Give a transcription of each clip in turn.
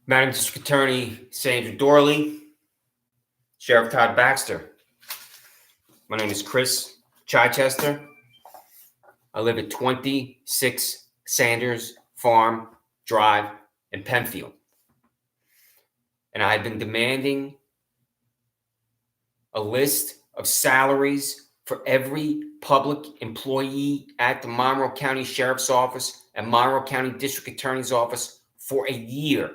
Madam District Attorney Sandra Doorley, Sheriff Todd Baxter. My name is Chris Chichester. I live at 26 Sanders Farm Drive in Penfield. And I've been demanding a list of salaries for every public employee at the Monroe County Sheriff's Office and Monroe County District Attorney's Office for a year,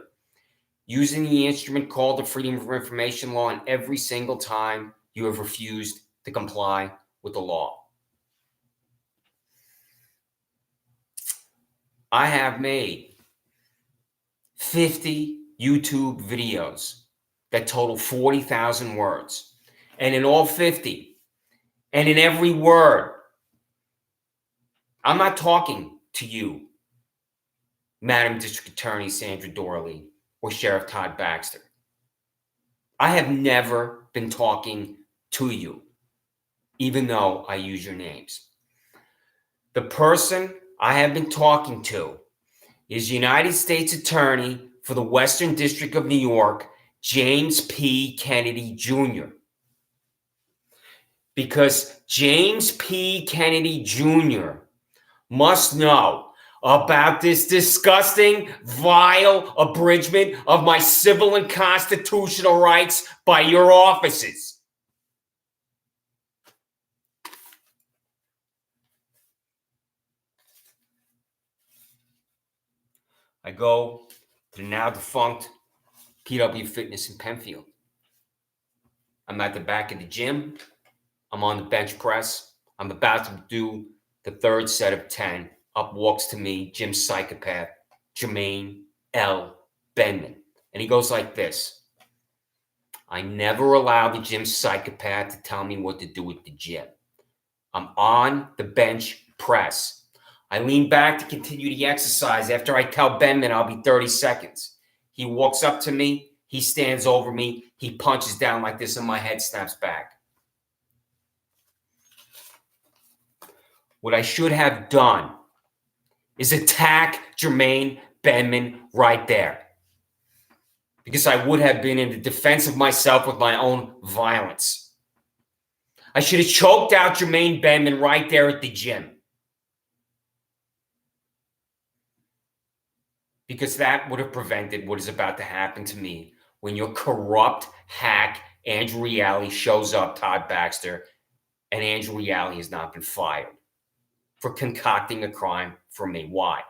using the instrument called the Freedom of Information Law, and every single time you have refused to comply with the law. I have made 50 YouTube videos that total 40,000 words. And in all 50, and in every word, I'm not talking to you, Madam District Attorney Sandra Doorley or Sheriff Todd Baxter. I have never been talking to you, even though I use your names. The person I have been talking to is United States Attorney for the Western District of New York, James P. Kennedy Jr. Because James P. Kennedy Jr. must know about this disgusting, vile abridgment of my civil and constitutional rights by your offices. I go to the now defunct PW Fitness in Penfield. I'm at the back of the gym. I'm on the bench press. I'm about to do the third set of 10. Up walks to me, gym psychopath, Jermaine L. Benman. And he goes like this: I never allow the gym psychopath to tell me what to do at the gym. I'm on the bench press. I lean back to continue the exercise after I tell Benman I'll be 30 seconds. He walks up to me. He stands over me. He punches down like this and my head snaps back. What I should have done is attack Jermaine Benman right there, because I would have been in the defense of myself with my own violence. I should have choked out Jermaine Benman right there at the gym, because that would have prevented what is about to happen to me when your corrupt hack Andrew Reale shows up, Todd Baxter, and Andrew Reale has not been fired for concocting a crime for me. Why?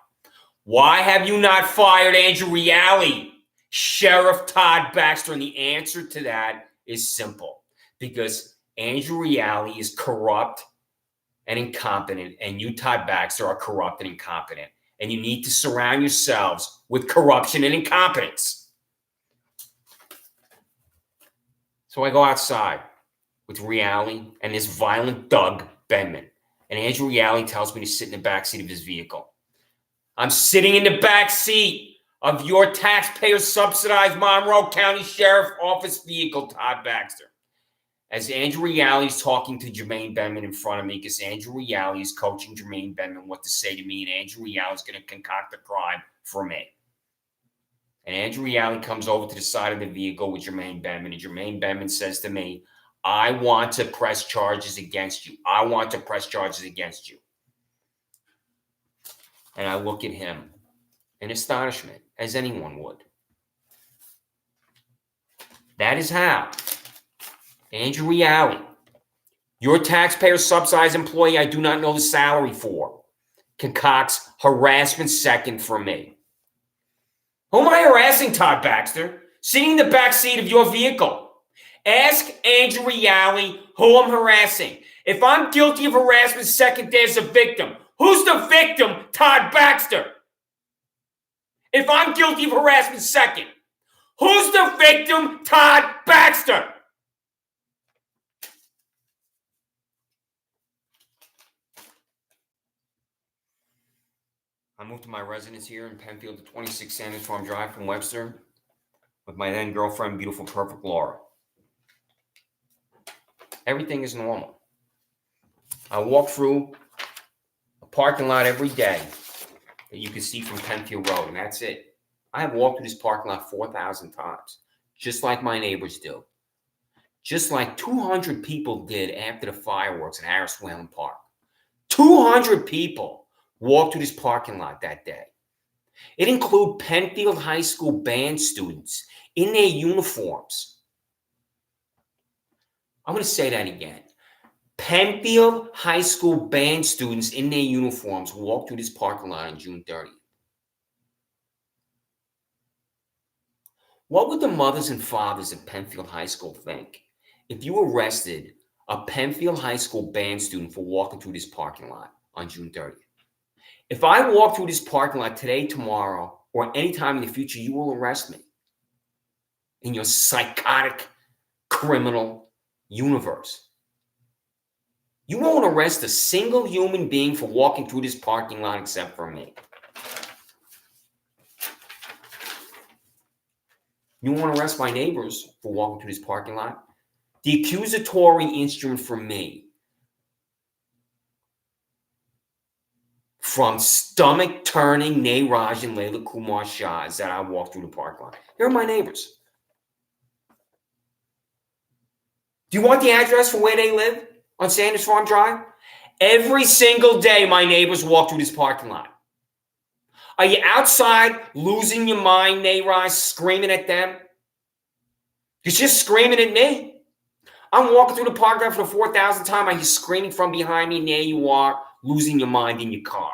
Why have you not fired Andrew Reale, Sheriff Todd Baxter? And the answer to that is simple. Because Andrew Reale is corrupt and incompetent, and you, Todd Baxter, are corrupt and incompetent. And you need to surround yourselves with corruption and incompetence. So I go outside with Reale and this violent Doug Benman. And Andrew Reale tells me to sit in the backseat of his vehicle. I'm sitting in the backseat of your taxpayer-subsidized Monroe County Sheriff Office vehicle, Todd Baxter, as Andrew Reale is talking to Jermaine Benman in front of me, because Andrew Reale is coaching Jermaine Benman what to say to me, and Andrew Reale is going to concoct a crime for me. And Andrew Reale comes over to the side of the vehicle with Jermaine Benman, and Jermaine Benman says to me, I want to press charges against you. I want to press charges against you. And I look at him in astonishment, as anyone would. That is how Andrew Reale, your taxpayer-subsidized employee I do not know the salary for, concocts harassment second for me. Who am I harassing, Todd Baxter? Sitting in the back seat of your vehicle. Ask Andrew Reale who I'm harassing. If I'm guilty of harassment second, there's a victim. Who's the victim, Todd Baxter? If I'm guilty of harassment second, who's the victim, Todd Baxter? I moved to my residence here in Penfield to 26 Sanders Farm Drive from Webster with my then girlfriend, beautiful, perfect Laura. Everything is normal. I walk through a parking lot every day that you can see from Penfield Road, and that's it. I have walked through this parking lot 4,000 times, just like my neighbors do. Just like 200 people did after the fireworks at Harris Whalen Park. 200 people walked through this parking lot that day. It included Penfield High School band students in their uniforms. I'm going to say that again. Penfield High School band students in their uniforms walked through this parking lot on June 30th. What would the mothers and fathers of Penfield High School think if you arrested a Penfield High School band student for walking through this parking lot on June 30th? If I walk through this parking lot today, tomorrow, or anytime in the future, you will arrest me in your psychotic criminal universe. You won't arrest a single human being for walking through this parking lot except for me. You won't arrest my neighbors for walking through this parking lot. The accusatory instrument for me from stomach-turning Nayraj and Layla Kumar Shah is that I walked through the parking lot. They're my neighbors. Do you want the address for where they live on Sanders Farm Drive? Every single day, my neighbors walk through this parking lot. Are you outside losing your mind, Nayraj, screaming at them? You're just screaming at me. I'm walking through the parking lot for the 4,000th time. Are you screaming from behind me? And there you are, losing your mind in your car.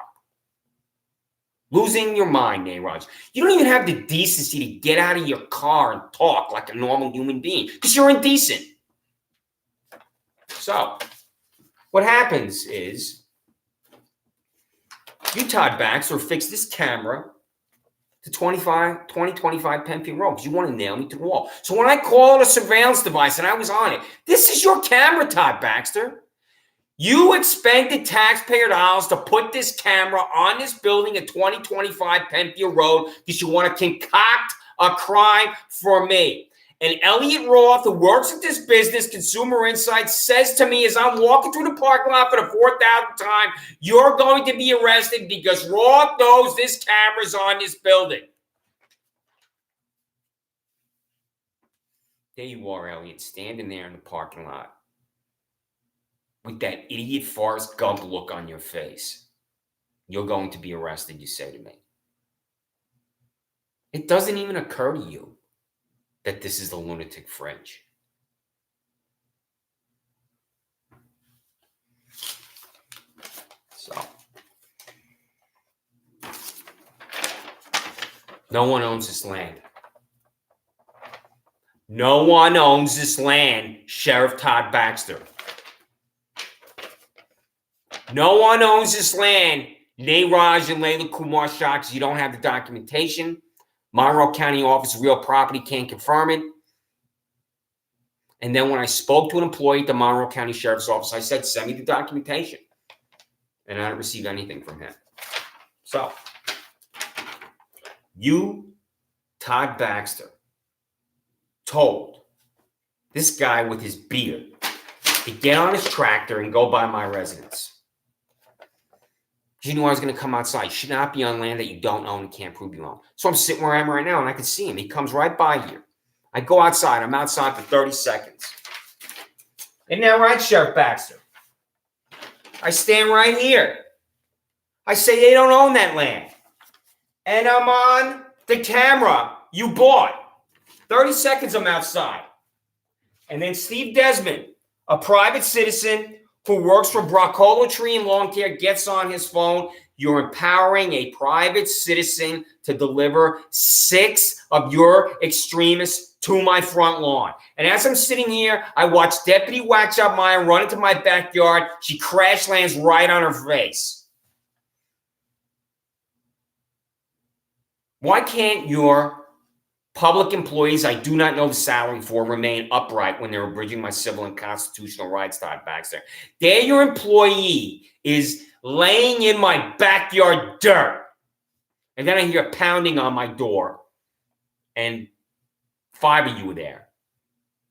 Losing your mind, Nayraj. You don't even have the decency to get out of your car and talk like a normal human being because you're indecent. So, what happens is, you, Todd Baxter, fix this camera to 2025 Penfield Road because you want to nail me to the wall. So when I called a surveillance device and I was on it, this is your camera, Todd Baxter. You expended taxpayer dollars to put this camera on this building at 2025 Penfield Road because you want to concoct a crime for me. And Elliot Roth, who works at this business, Consumer Insights, says to me as I'm walking through the parking lot for the 4,000th time, you're going to be arrested because Roth knows this camera's on this building. There you are, Elliot, standing there in the parking lot with that idiot Forrest Gump look on your face. You're going to be arrested, you say to me. It doesn't even occur to you that this is the lunatic fringe. So, no one owns this land. No one owns this land, Sheriff Todd Baxter. No one owns this land, Nayraj and Layla Kumar Shah, because you don't have the documentation. Monroe County Office of Real Property can't confirm it. And then when I spoke to an employee at the Monroe County Sheriff's Office, I said, send me the documentation. And I didn't receive anything from him. So, you, Todd Baxter, told this guy with his beard to get on his tractor and go by my residence. You knew I was going to come outside. You should not be on land that you don't own and can't prove you own. So I'm sitting where I am right now, and I can see him. He comes right by here. I go outside. I'm outside for 30 seconds. Isn't that right, Sheriff Baxter? I stand right here. I say they don't own that land. And I'm on the camera you bought. 30 seconds I'm outside. And then Steve Desmond, a private citizen who works for Broccolo Tree and Lawn Care, gets on his phone. You're empowering a private citizen to deliver 6 of your extremists to my front lawn. And as I'm sitting here, I watch Deputy Watch-Up-Meyer run into my backyard. She crash lands right on her face. Why can't your public employees I do not know the salary for remain upright when they're abridging my civil and constitutional rights, Todd Baxter? There your employee is laying in my backyard dirt. And then I hear pounding on my door. And 5 of you are there.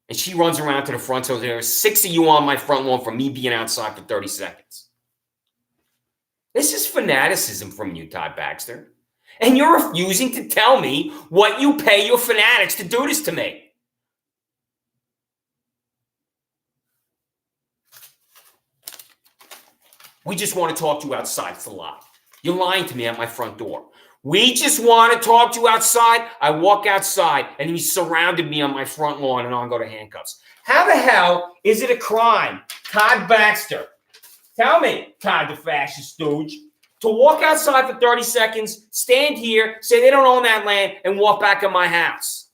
And she runs around to the front, so there are 6 of you on my front lawn for me being outside for 30 seconds. This is fanaticism from you, Todd Baxter. And you're refusing to tell me what you pay your fanatics to do this to me. We just want to talk to you outside. It's a lie. You're lying to me at my front door. We just want to talk to you outside. I walk outside, and he surrounded me on my front lawn, and on go to handcuffs. How the hell is it a crime, Todd Baxter? Tell me, Todd the fascist stooge, to walk outside for 30 seconds, stand here, say they don't own that land, and walk back in my house.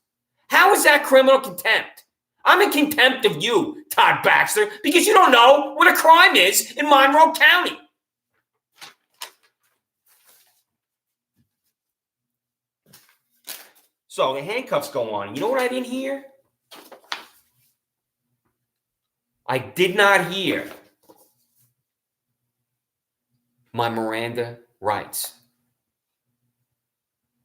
How is that criminal contempt? I'm in contempt of you, Todd Baxter, because you don't know what a crime is in Monroe County. So the handcuffs go on. You know what I didn't hear? I did not hear my Miranda rights.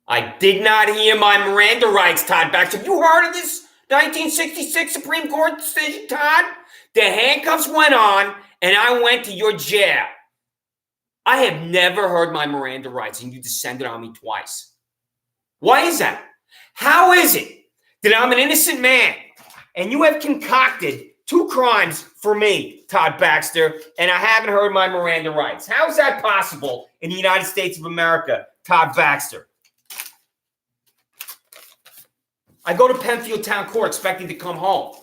I did not hear my Miranda rights, Todd Baxter. Have you heard of this 1966 Supreme Court decision, Todd? The handcuffs went on, and I went to your jail. I have never heard my Miranda rights, and you descended on me twice. Why is that? How is it that I'm an innocent man, and you have concocted 2 crimes for me, Todd Baxter, and I haven't heard my Miranda rights? How is that possible in the United States of America, Todd Baxter? I go to Penfield Town Court expecting to come home.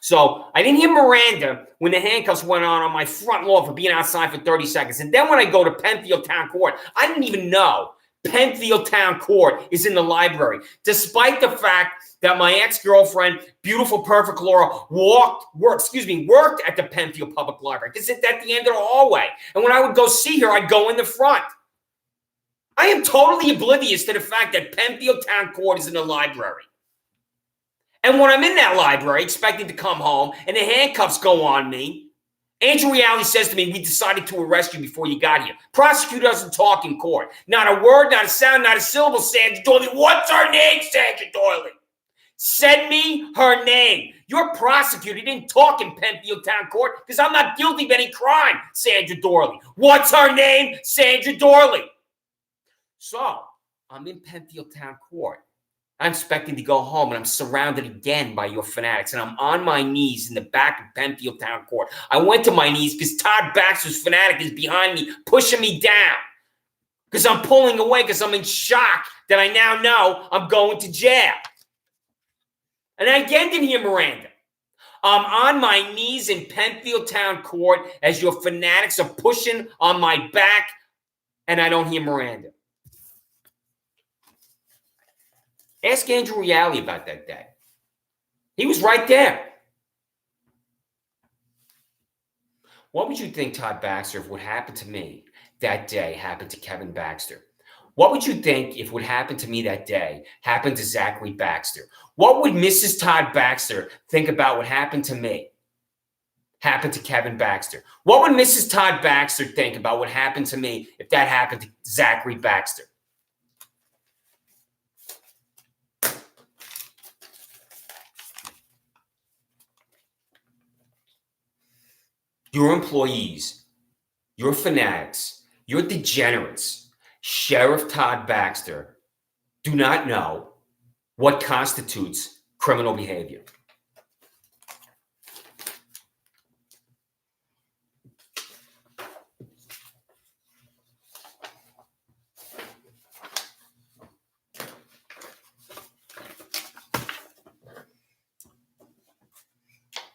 So I didn't hear Miranda when the handcuffs went on my front lawn for being outside for 30 seconds. And then when I go to Penfield Town Court, I didn't even know Penfield Town Court is in the library, despite the fact that my ex-girlfriend, beautiful, perfect Laura, worked at the Penfield Public Library. Because it's at the end of the hallway. And when I would go see her, I'd go in the front. I am totally oblivious to the fact that Penfield Town Court is in the library. And when I'm in that library, expecting to come home, and the handcuffs go on me, Andrew Reale says to me, we decided to arrest you before you got here. Prosecutor doesn't talk in court. Not a word, not a sound, not a syllable. Sandra Doorley. What's her name, Sandra Doorley? Send me her name. Your prosecutor didn't talk in Penfield Town Court because I'm not guilty of any crime, Sandra Doorley. What's her name, Sandra Doorley? So, I'm in Penfield Town Court. I'm expecting to go home, and I'm surrounded again by your fanatics, and I'm on my knees in the back of Penfield Town Court. I went to my knees because Todd Baxter's fanatic is behind me, pushing me down, because I'm pulling away, because I'm in shock that I now know I'm going to jail. And I again didn't hear Miranda. I'm on my knees in Penfield Town Court as your fanatics are pushing on my back, and I don't hear Miranda. Ask Andrew Reale about that day. He was right there. What would you think, Todd Baxter, if what happened to me that day happened to Kevin Baxter? What would you think if what happened to me that day happened to Zachary Baxter? What would Mrs. Todd Baxter think about what happened to me? Happened to Kevin Baxter? What would Mrs. Todd Baxter think about what happened to me if that happened to Zachary Baxter? Your employees, your fanatics, your degenerates, Sheriff Todd Baxter, do not know what constitutes criminal behavior.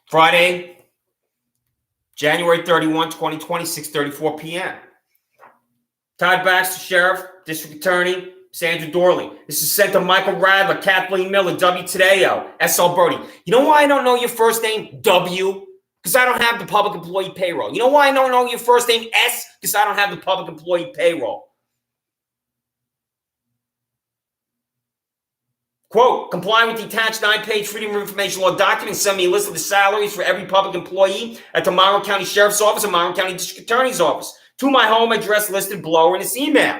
Friday, January 31, 2020, 6:34 p.m. Todd Baxter, Sheriff, District Attorney, Sandra Doorley. This is sent to Michael Radler, Kathleen Miller, W. Tadeo, S.L. Brody. You know why I don't know your first name, W? Because I don't have the public employee payroll. You know why I don't know your first name, S? Because I don't have the public employee payroll. Quote, comply with the attached 9-page Freedom of Information Law document. Send me a list of the salaries for every public employee at the Monroe County Sheriff's Office and Monroe County District Attorney's Office to my home address listed below in this email.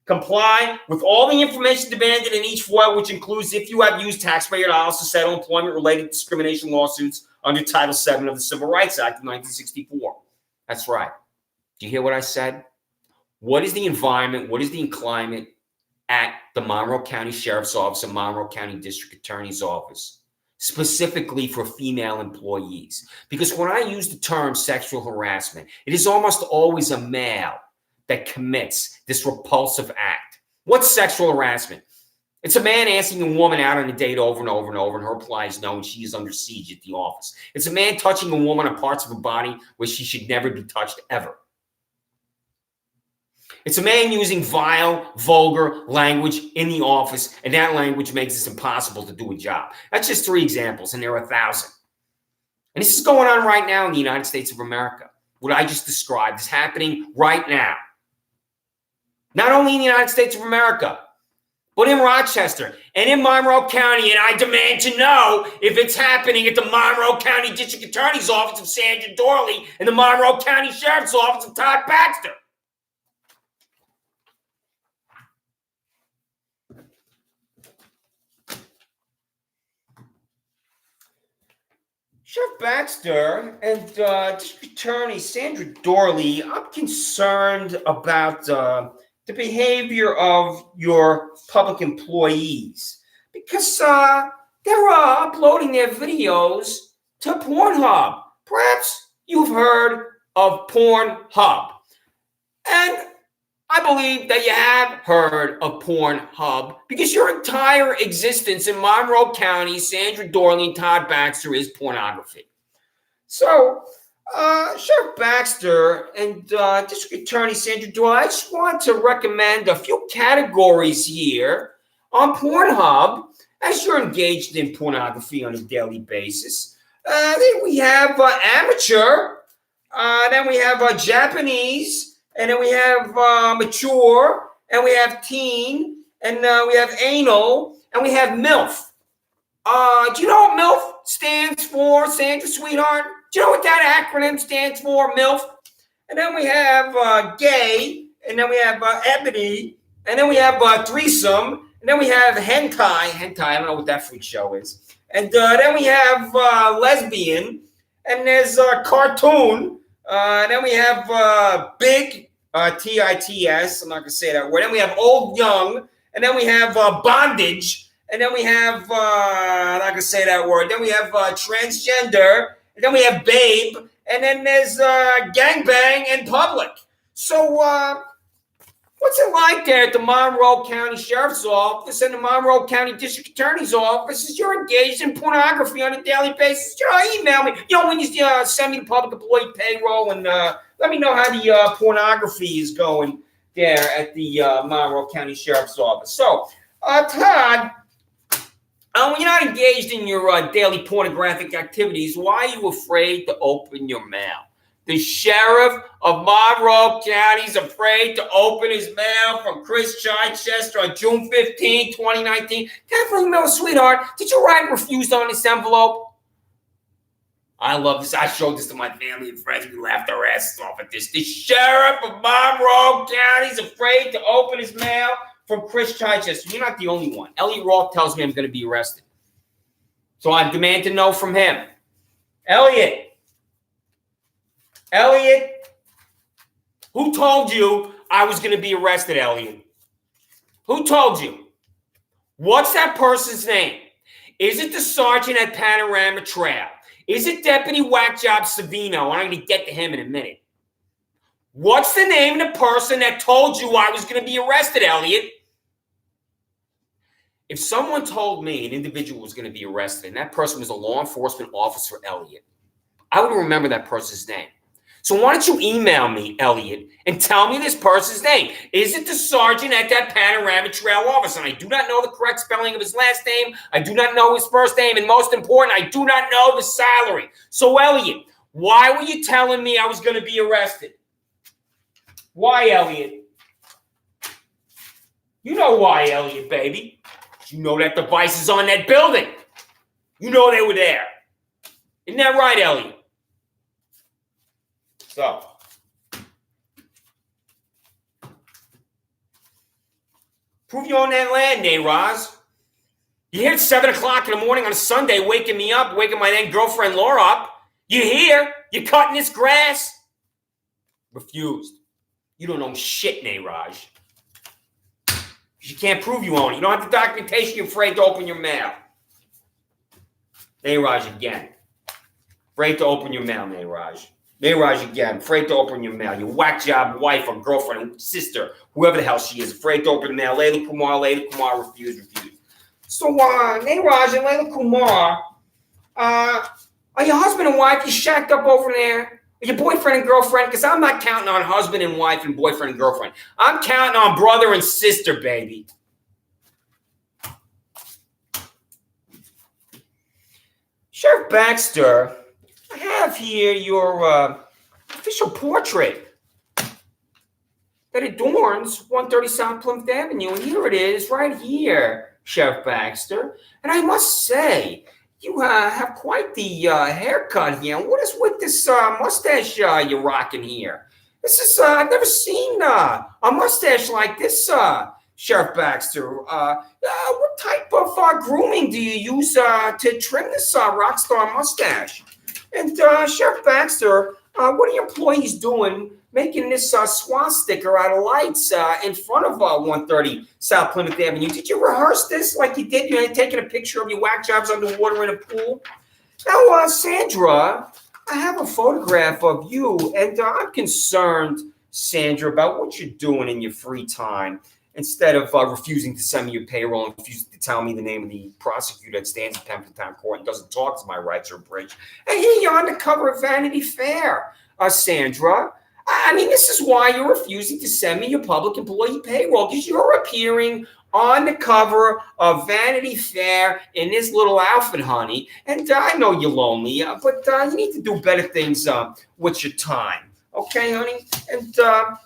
Comply with all the information demanded in each FOIL, which includes if you have used taxpayer dollars to settle employment-related discrimination lawsuits under Title VII of the Civil Rights Act of 1964. That's right. Do you hear what I said? What is the environment? What is the climate at the Monroe County Sheriff's Office and Monroe County District Attorney's Office, specifically for female employees. Because when I use the term sexual harassment, it is almost always a male that commits this repulsive act. What's sexual harassment? It's a man asking a woman out on a date over and over and over, and her reply is no, and she is under siege at the office. It's a man touching a woman on parts of her body where she should never be touched ever. It's a man using vile, vulgar language in the office, and that language makes it impossible to do a job. That's just 3 examples, and there are 1,000. And this is going on right now in the United States of America. What I just described is happening right now. Not only in the United States of America, but in Rochester and in Monroe County, and I demand to know if it's happening at the Monroe County District Attorney's Office of Sandra Doorley and the Monroe County Sheriff's Office of Todd Baxter. Sheriff Baxter and District Attorney Sandra Doorley, I'm concerned about the behavior of your public employees because they're uploading their videos to Pornhub. Perhaps you've heard of Pornhub. And I believe that you have heard of Pornhub because your entire existence in Monroe County, Sandra Doorley, and Todd Baxter is pornography. So, Sheriff Baxter and District Attorney Sandra Doorley, I just want to recommend a few categories here on Pornhub as you're engaged in pornography on a daily basis. Then we have amateur, then we have Japanese, and then we have mature, and we have teen, and we have anal, and we have MILF. Do you know what MILF stands for, Sandra, sweetheart? Do you know what that acronym stands for, MILF? And then we have gay, and then we have ebony, and then we have threesome, and then we have hentai. Hentai, I don't know what that freak show is. And then we have lesbian, and there's cartoon. Then we have big, T-I-T-S. I'm not going to say that word. Then we have old, young, and then we have bondage, and then we have, I'm not going to say that word. Then we have transgender, and then we have babe, and then there's gangbang in public. So what's it like there at the Monroe County Sheriff's Office and the Monroe County District Attorney's Office as you're engaged in pornography on a daily basis? Email me. When you send me the public employee payroll and let me know how the pornography is going there at the Monroe County Sheriff's Office. So, Todd, when you're not engaged in your daily pornographic activities, why are you afraid to open your mail? The sheriff of Monroe County is afraid to open his mail from Chris Chichester on June 15, 2019. Definitely no, sweetheart. Did you write refused on this envelope? I love this. I showed this to my family and friends. We laughed our asses off at this. The sheriff of Monroe County is afraid to open his mail from Chris Chichester. You're not the only one. Elliot Roth tells me I'm going to be arrested. So I demand to know from him. Elliot, who told you I was going to be arrested, Elliot? Who told you? What's that person's name? Is it the sergeant at Panorama Trail? Is it Deputy Whackjob Savino? I'm going to get to him in a minute. What's the name of the person that told you I was going to be arrested, Elliot? If someone told me an individual was going to be arrested and that person was a law enforcement officer, Elliot, I would remember that person's name. So why don't you email me, Elliot, and tell me this person's name? Is it the sergeant at that Panorama Trail office? And I do not know the correct spelling of his last name. I do not know his first name. And most important, I do not know the salary. So, Elliot, why were you telling me I was going to be arrested? Why, Elliot? You know why, Elliot, baby. You know that device is on that building. You know they were there. Isn't that right, Elliot? So, prove you own that land, Roz. You here at 7 o'clock in the morning on a Sunday, waking me up, waking my then girlfriend Laura up. You here? You cutting this grass? Refused. You don't know shit, Raj. You can't prove you own it. You don't have the documentation. You're afraid to open your mail. Nayraj again. Afraid to open your mail, Nayraj. Nayraj again. Afraid to open your mail. Your whack job wife or girlfriend, sister, whoever the hell she is, afraid to open the mail. Layla Kumar refused. So, Nayraj and Layla Kumar, are your husband and wife, you shacked up over there? Are your boyfriend and girlfriend? Because I'm not counting on husband and wife and boyfriend and girlfriend. I'm counting on brother and sister, baby. Sheriff Baxter, I have here your official portrait that adorns 130 South Plymouth Avenue. And here it is right here, Sheriff Baxter. And I must say, you have quite the haircut here. What is with this mustache you're rocking here? This is, I've never seen a mustache like this, Sheriff Baxter. What type of grooming do you use to trim this rock star mustache? And Sheriff Baxter, what are your employees doing making this swastika out of lights in front of 130 South Plymouth Avenue? Did you rehearse this like you did? You know, taking a picture of your whack jobs underwater in a pool? Now, Sandra, I have a photograph of you, and I'm concerned, Sandra, about what you're doing in your free time. Instead of refusing to send me your payroll and refusing to tell me the name of the prosecutor that stands in Pemberton Town Court and doesn't talk to my rights or bridge. And here you're on the cover of Vanity Fair, Sandra. I mean, this is why you're refusing to send me your public employee payroll, because you're appearing on the cover of Vanity Fair in this little outfit, honey. And I know you're lonely, but you need to do better things with your time. Okay, honey? And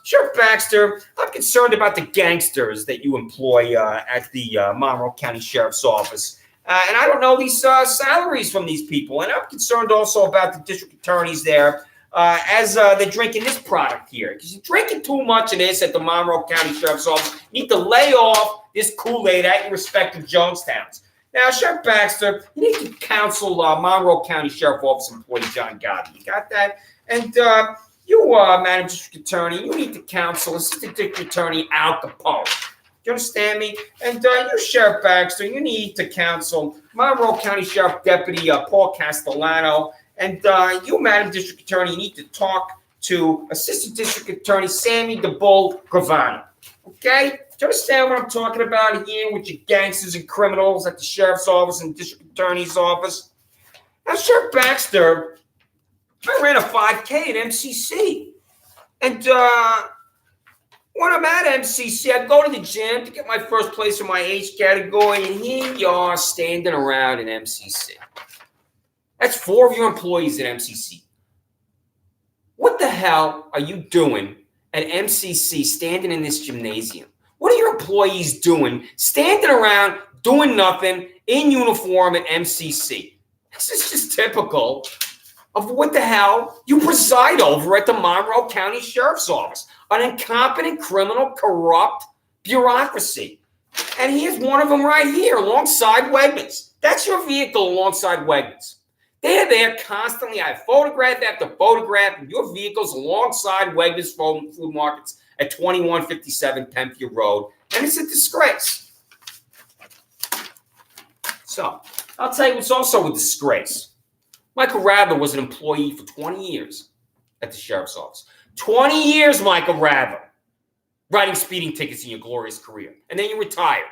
Sheriff Baxter, I'm concerned about the gangsters that you employ at the Monroe County Sheriff's Office. And I don't know these salaries from these people. And I'm concerned also about the district attorneys there as they're drinking this product here. Because you're drinking too much of this at the Monroe County Sheriff's Office. You need to lay off this Kool-Aid at your respective Jonestowns. Now, Sheriff Baxter, you need to counsel Monroe County Sheriff's Office employee John Gotti. You got that? And you, Madam District Attorney, you need to counsel Assistant District Attorney Al Capone. Do you understand me? And you, Sheriff Baxter, you need to counsel Monroe County Sheriff Deputy Paul Castellano. And you, Madam District Attorney, you need to talk to Assistant District Attorney Sammy DeBull Gravano. Okay? Do you understand what I'm talking about here with your gangsters and criminals at the Sheriff's Office and District Attorney's Office? Now, Sheriff Baxter, I ran a 5K at MCC. And when I'm at MCC, I go to the gym to get my first place in my age category, and here you are standing around in MCC. That's 4 of your employees at MCC. What the hell are you doing at MCC standing in this gymnasium? What are your employees doing standing around doing nothing in uniform at MCC? This is just typical of what the hell you preside over at the Monroe County Sheriff's Office, an incompetent, criminal, corrupt bureaucracy. And here's one of them right here alongside Wegmans. That's your vehicle alongside Wegmans. They're there constantly. I photograph after photograph of your vehicles alongside Wegmans food markets at 2157 Penfield Road, and it's a disgrace. So I'll tell you what's also a disgrace. Michael Rather was an employee for 20 years at the Sheriff's Office. 20 years, Michael Rather, writing speeding tickets in your glorious career. And then you retired.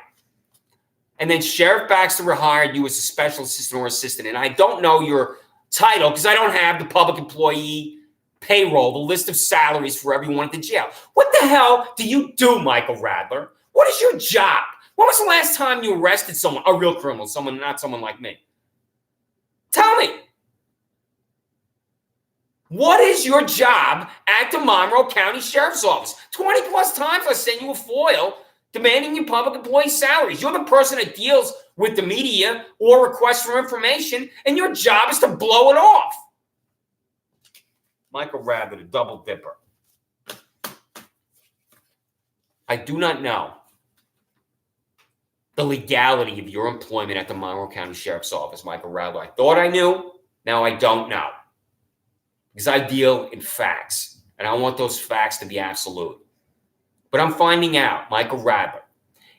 And then Sheriff Baxter hired you as a special assistant or assistant. And I don't know your title because I don't have the public employee payroll, the list of salaries for everyone at the jail. What the hell do you do, Michael Radler? What is your job? When was the last time you arrested someone, a real criminal, someone, not someone like me? Tell me. What is your job at the Monroe County Sheriff's Office? 20 plus times I sent you a FOIL demanding your public employee salaries. You're the person that deals with the media or requests for information, and your job is to blow it off. Michael Rabbit, a double dipper. I do not know the legality of your employment at the Monroe County Sheriff's Office, Michael Rabbit. I thought I knew. Now I don't know. Because I deal in facts, and I want those facts to be absolute. But I'm finding out, Michael Radler,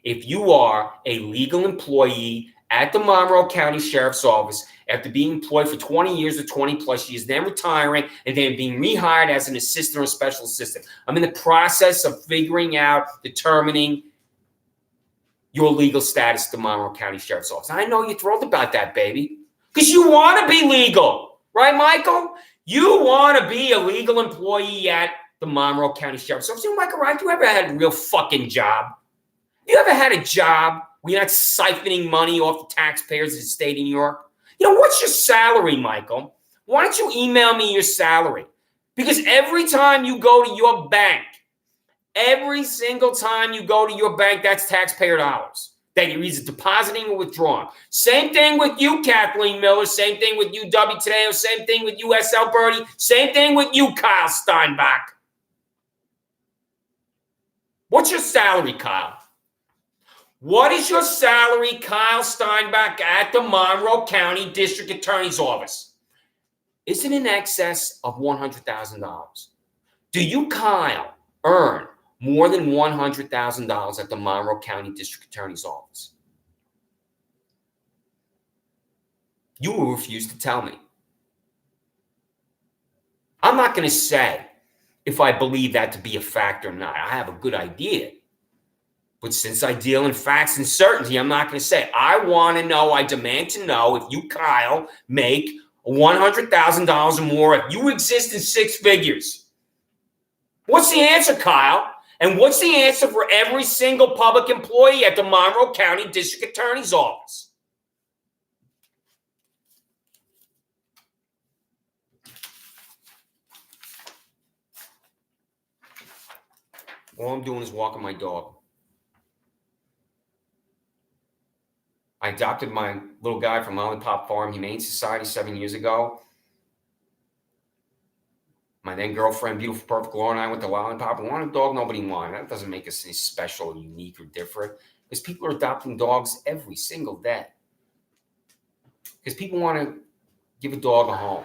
if you are a legal employee at the Monroe County Sheriff's Office after being employed for 20 years or 20 plus years, then retiring, and then being rehired as an assistant or special assistant. I'm in the process of determining your legal status at the Monroe County Sheriff's Office. I know you're thrilled about that, baby, because you want to be legal, right, Michael? You want to be a legal employee at the Monroe County Sheriff's Office. You know, Michael, right? You ever had a real fucking job? You ever had a job where you're not siphoning money off the taxpayers of the state of New York? You know, what's your salary, Michael? Why don't you email me your salary? Because every time you go to your bank, every single time you go to your bank, that's taxpayer dollars that you're either depositing or withdrawing. Same thing with you, Kathleen Miller. Same thing with you, W. Tadeo. Same thing with you, S.L. Birdie. Same thing with you, Kyle Steinbach. What's your salary, Kyle? What is your salary, Kyle Steinbach, at the Monroe County District Attorney's Office? Is it in excess of $100,000? Do you, Kyle, earn more than $100,000 at the Monroe County District Attorney's Office? You will refuse to tell me. I'm not going to say if I believe that to be a fact or not. I have a good idea. But since I deal in facts and certainty, I'm not going to say. I want to know, I demand to know if you, Kyle, make $100,000 or more, if you exist in six figures. What's the answer, Kyle? And what's the answer for every single public employee at the Monroe County District Attorney's Office? All I'm doing is walking my dog. I adopted my little guy from Lollipop Farm Humane Society 7 years ago. My then girlfriend, beautiful, perfect Laura, and I went to Lollipop. We wanted a dog nobody wanted. That doesn't make us any special, unique, or different. Because people are adopting dogs every single day. Because people want to give a dog a home.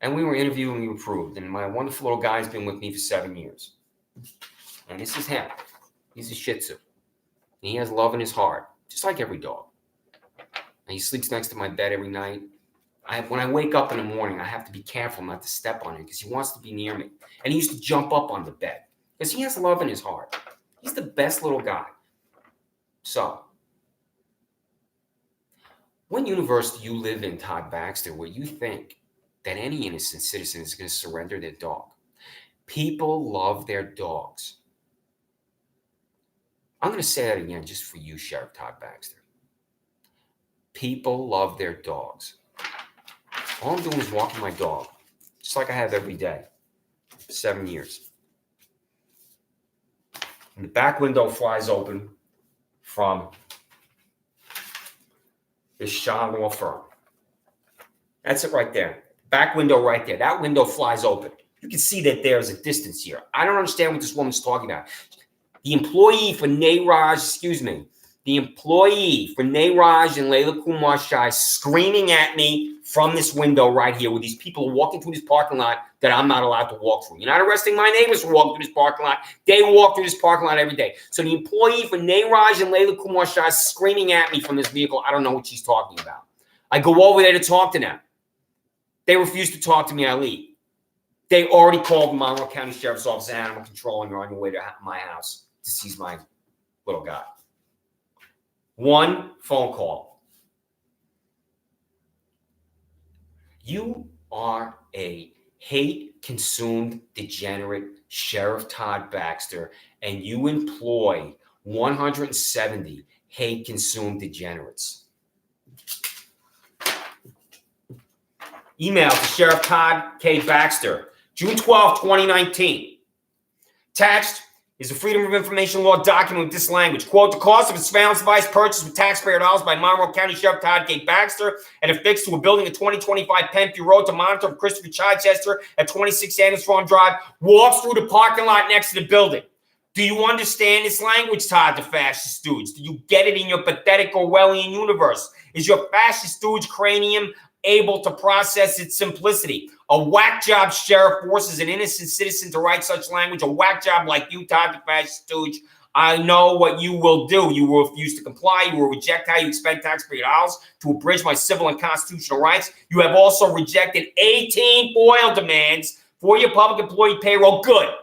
And we were interviewed and we were approved. And my wonderful little guy's been with me for 7 years. And this is him. He's a Shih Tzu. And he has love in his heart, just like every dog. And he sleeps next to my bed every night. When I wake up in the morning, I have to be careful not to step on him because he wants to be near me. And he used to jump up on the bed because he has love in his heart. He's the best little guy. So, what universe do you live in, Todd Baxter, where you think that any innocent citizen is going to surrender their dog? People love their dogs. I'm going to say that again just for you, Sheriff Todd Baxter. People love their dogs. All I'm doing is walking my dog, just like I have every day, 7 years. And the back window flies open from this Shaw law firm. That's it right there. Back window right there. That window flies open. You can see that there's a distance here. I don't understand what this woman's talking about. The employee for Nairaj and Layla Kumar Shah is screaming at me from this window right here, where these people are walking through this parking lot that I'm not allowed to walk through. You're not arresting my neighbors for walking through this parking lot. They walk through this parking lot every day. So the employee for Nairaj and Layla Kumar Shah is screaming at me from this vehicle. I don't know what she's talking about. I go over there to talk to them. They refuse to talk to me. I leave. They already called the Monroe County Sheriff's Office and Animal Control, and you're on your way to my house to seize my little guy. One phone call. You are a hate-consumed degenerate, Sheriff Todd Baxter, and you employ 170 hate-consumed degenerates. Email to Sheriff Todd K. Baxter, June 12, 2019. Attached is a Freedom of Information Law document with this language. Quote, the cost of a surveillance device purchased with taxpayer dollars by Monroe County Sheriff Todd K. Baxter and affixed to a building at 2025 Penview Road to monitor Christopher Chichester at 26 Sanders Farm Drive walks through the parking lot next to the building. Do you understand this language, Todd, the fascist stooge? Do you get it in your pathetic Orwellian universe? Is your fascist stooge cranium able to process its simplicity? A whack job sheriff forces an innocent citizen to write such language. A whack job like you, Todd, the fascist stooge. I know what you will do. You will refuse to comply. You will reject how you expend taxpayer dollars to abridge my civil and constitutional rights. You have also rejected 18 FOIL demands for your public employee payroll. Good.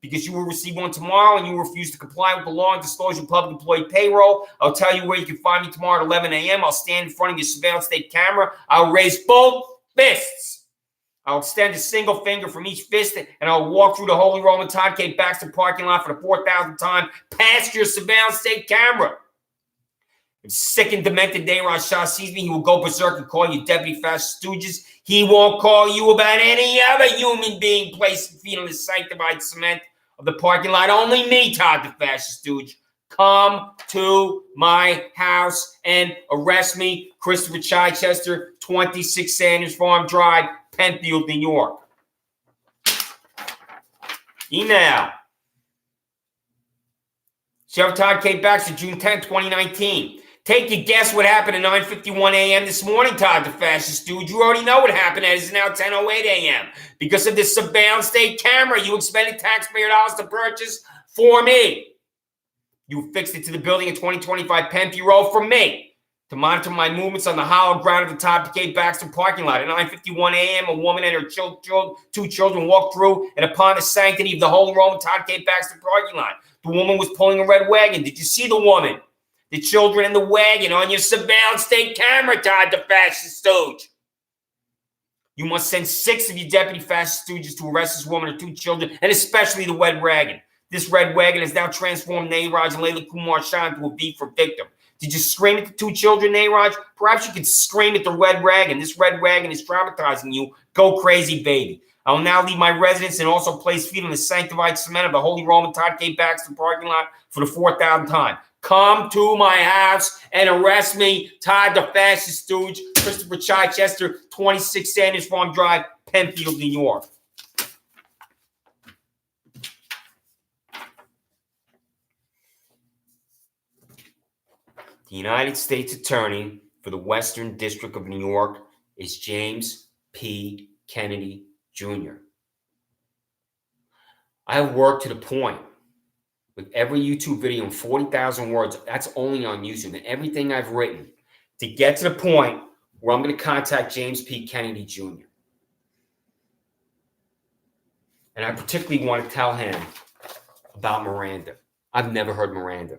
Because you will receive one tomorrow and you refuse to comply with the law and disclose your public employee payroll. I'll tell you where you can find me tomorrow at 11 a.m. I'll stand in front of your surveillance state camera. I'll raise both fists. I'll extend a single finger from each fist, and I'll walk through the Holy Roman Todd K. Baxter parking lot for the 4,000th time past your surveillance state camera. If sick and demented Nayrod Shah sees me, he will go berserk and call you deputy fascist stooges. He won't call you about any other human being placing feet on the sanctified cement of the parking lot. Only me, Todd the fascist stooge. Come to my house and arrest me. Christopher Chichester, 26 Sanders Farm Drive, Penfield, New York. Email. Sheriff Todd K. Baxter, June 10, 2019. Take a guess what happened at 9:51 a.m. this morning, Todd the fascist dude. You already know what happened. It is now 10:08 a.m. Because of this surveillance state camera you expended taxpayer dollars to purchase for me. You fixed it to the building in 2025 Penfield Road for me to monitor my movements on the hollow ground of the Todd K. Baxter parking lot. At 9:51 a.m., a woman and her two children walked through and upon the sanctity of the Holy Roman Todd K. Baxter parking lot. The woman was pulling a red wagon. Did you see the woman? The children in the wagon on your surveillance state camera, Todd the fascist stooge. You must send 6 of your deputy fascist stooges to arrest this woman and 2 children, and especially the red wagon. This red wagon has now transformed Nayraj and Layla Kumar Shah into a beef for victim. Did you scream at the 2 children, Nayraj? Perhaps you could scream at the red wagon. This red wagon is traumatizing you. Go crazy, baby. I will now leave my residence and also place feet on the sanctified cement of the Holy Roman Todd K. Baxter parking lot for the 4,000th time. Come to my house and arrest me, Todd the fascist stooge, Christopher Chichester, 26 Sanders Farm Drive, Penfield, New York. The United States Attorney for the Western District of New York is James P. Kennedy, Jr. I have worked to the point with every YouTube video in 40,000 words, that's only on YouTube, and everything I've written to get to the point where I'm going to contact James P. Kennedy, Jr. And I particularly want to tell him about Miranda. I've never heard Miranda.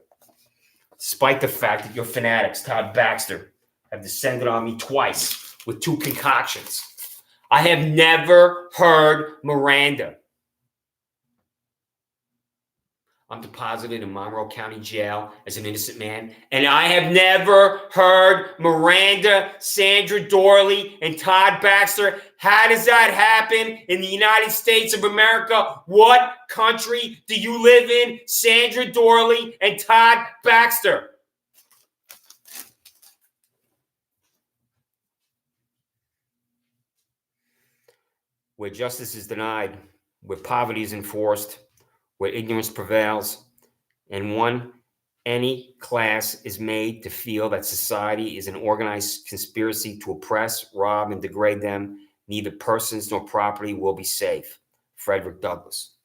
Despite the fact that your fanatics, Todd Baxter, have descended on me twice with 2 concoctions. I have never heard Miranda. I'm deposited in Monroe County Jail as an innocent man, and I have never heard Miranda, Sandra, Doorley, and Todd Baxter. How does that happen in the United States of America? What country do you live in, Sandra, Doorley, and Todd Baxter? Where justice is denied, where poverty is enforced, where ignorance prevails, and any class is made to feel that society is an organized conspiracy to oppress, rob, and degrade them, neither persons nor property will be safe. Frederick Douglass.